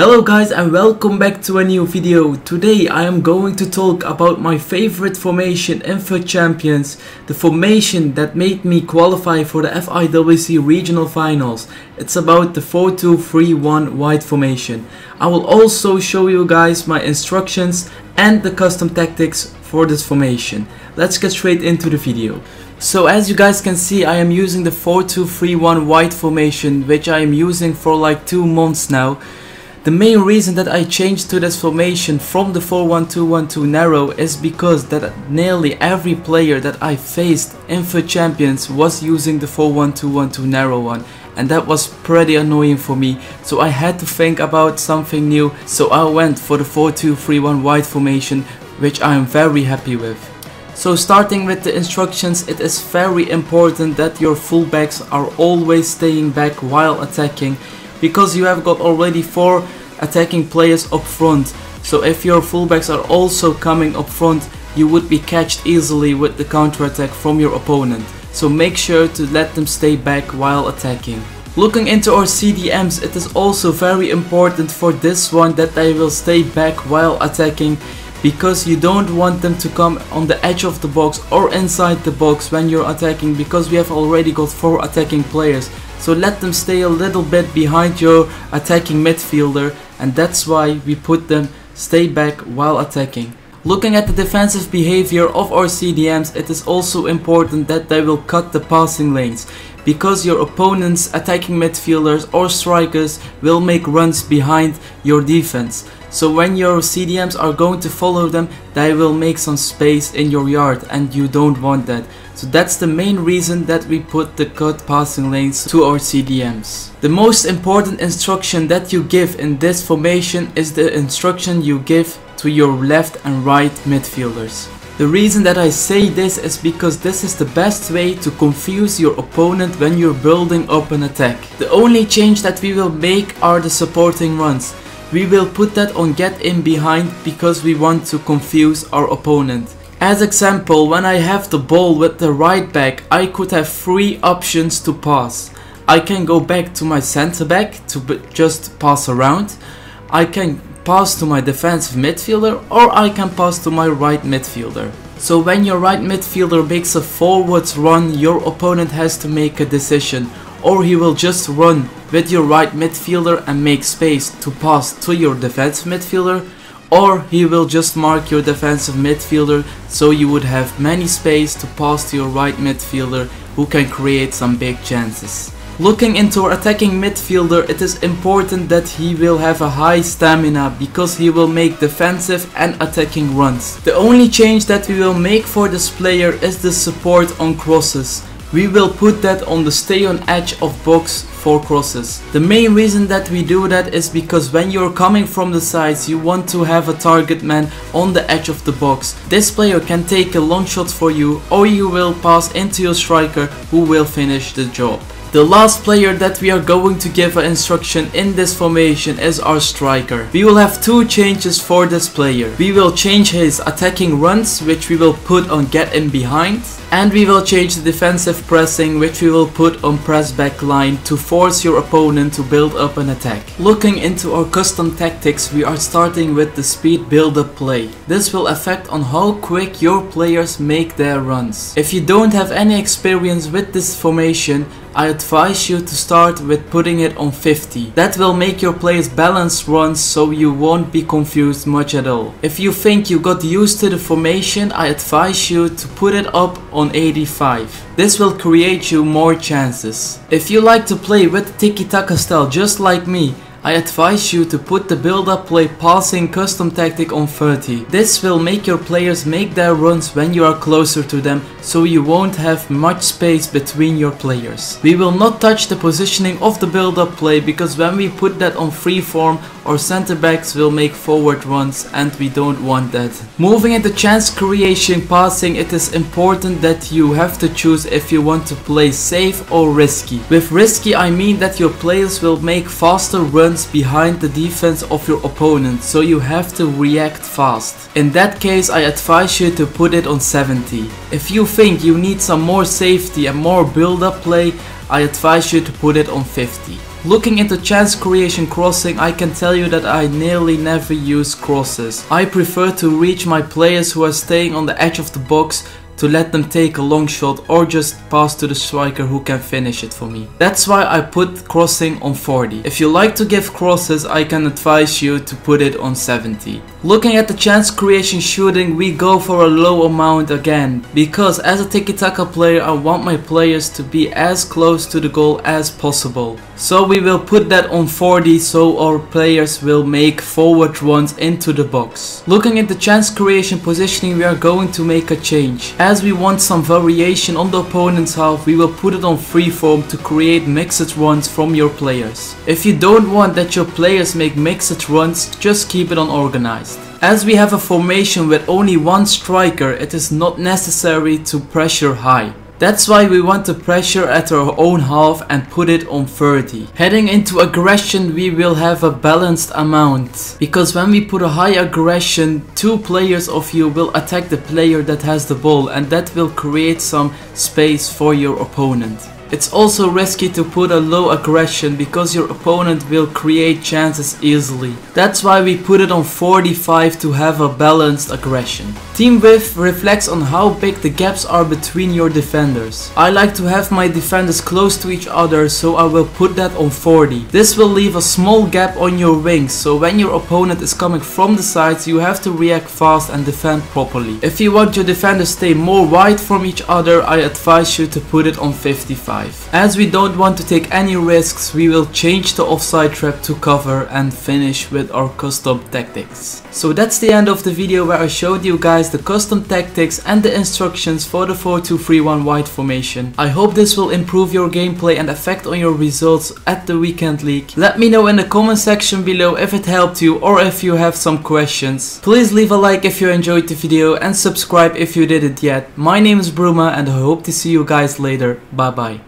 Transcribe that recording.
Hello guys and welcome back to a new video. Today I am going to talk about my favorite formation in FUT Champions, the formation that made me qualify for the FIWC regional finals. It's about the 4-2-3-1 wide formation. I will also show you guys my instructions and the custom tactics for this formation. Let's get straight into the video. So as you guys can see, I am using the 4-2-3-1 wide formation, which I am using for like 2 months now. The main reason that I changed to this formation from the 4-1-2-1-2 narrow is because that nearly every player that I faced in FUT Champions was using the 4-1-2-1-2 narrow one, and that was pretty annoying for me, so I had to think about something new. So I went for the 4-2-3-1 wide formation, which I am very happy with. So starting with the instructions, it is very important that your fullbacks are always staying back while attacking, because you have got already 4 attacking players up front. So if your fullbacks are also coming up front, you would be catched easily with the counter attack from your opponent. So make sure to let them stay back while attacking. Looking into our CDMs, it is also very important for this one that they will stay back while attacking, because you don't want them to come on the edge of the box or inside the box when you're attacking, because we have already got 4 attacking players. So let them stay a little bit behind your attacking midfielder, and that's why we put them stay back while attacking. Looking at the defensive behavior of our CDMs, it is also important that they will cut the passing lanes, because your opponent's attacking midfielders or strikers will make runs behind your defense. So when your CDMs are going to follow them, they will make some space in your yard, and you don't want that. So that's the main reason that we put the cut passing lanes to our CDMs. The most important instruction that you give in this formation is the instruction you give to your left and right midfielders. The reason that I say this is because this is the best way to confuse your opponent when you're building up an attack. The only change that we will make are the supporting runs. We will put that on get in behind because we want to confuse our opponent. As example, when I have the ball with the right back, I could have 3 options to pass. I can go back to my center back to just pass around. I can pass to my defensive midfielder, or I can pass to my right midfielder. So when your right midfielder makes a forwards run, your opponent has to make a decision. Or he will just run with your right midfielder and make space to pass to your defensive midfielder, or he will just mark your defensive midfielder, so you would have many space to pass to your right midfielder, who can create some big chances. Looking into our attacking midfielder, it is important that he will have a high stamina, because he will make defensive and attacking runs. The only change that we will make for this player is the support on crosses. We will put that on the stay on edge of box for crosses. The main reason that we do that is because when you're coming from the sides, you want to have a target man on the edge of the box. This player can take a long shot for you, or you will pass into your striker, who will finish the job. The last player that we are going to give an instruction in this formation is our striker. We will have 2 changes for this player. We will change his attacking runs, which we will put on get in behind, and we will change the defensive pressing, which we will put on press back line to force your opponent to build up an attack. Looking into our custom tactics, we are starting with the speed build up play. This will affect on how quick your players make their runs. If you don't have any experience with this formation, I advise you to start with putting it on 50. That will make your players balance runs, so you won't be confused much at all. If you think you got used to the formation, I advise you to put it up on 85. This will create you more chances. If you like to play with tiki-taka style just like me, I advise you to put the build-up play passing custom tactic on 30. This will make your players make their runs when you are closer to them, so you won't have much space between your players. We will not touch the positioning of the build-up play, because when we put that on freeform, our center backs will make forward runs, and we don't want that. Moving into chance creation passing, it is important that you have to choose if you want to play safe or risky. With risky, I mean that your players will make faster runs behind the defense of your opponent, so you have to react fast. In that case, I advise you to put it on 70. If you think you need some more safety and more build-up play, I advise you to put it on 50. Looking into chance creation crossing, I can tell you that I nearly never use crosses. I prefer to reach my players who are staying on the edge of the box, to let them take a long shot or just pass to the striker who can finish it for me. That's why I put crossing on 40. If you like to give crosses, I can advise you to put it on 70. Looking at the chance creation shooting, we go for a low amount again, because as a tiki-taka player I want my players to be as close to the goal as possible. So we will put that on 40 so our players will make forward runs into the box. Looking at the chance creation positioning, we are going to make a change. As we want some variation on the opponent's half, we will put it on freeform to create mixed runs from your players. If you don't want that your players make mixed runs, just keep it on organized. As we have a formation with only one striker, it is not necessary to pressure high. That's why we want to pressure at our own half and put it on 30. Heading into aggression, we will have a balanced amount, because when we put a high aggression, 2 players of you will attack the player that has the ball, and that will create some space for your opponent. It's also risky to put a low aggression, because your opponent will create chances easily. That's why we put it on 45 to have a balanced aggression. Team width reflects on how big the gaps are between your defenders. I like to have my defenders close to each other, so I will put that on 40. This will leave a small gap on your wings, so when your opponent is coming from the sides, you have to react fast and defend properly. If you want your defenders to stay more wide from each other, I advise you to put it on 55. As we don't want to take any risks, we will change the offside trap to cover and finish with our custom tactics. So that's the end of the video where I showed you guys the custom tactics and the instructions for the 4-2-3-1 wide formation. I hope this will improve your gameplay and effect on your results at the weekend league. Let me know in the comment section below if it helped you or if you have some questions. Please leave a like if you enjoyed the video and subscribe if you didn't yet. My name is Bruma and I hope to see you guys later. Bye bye.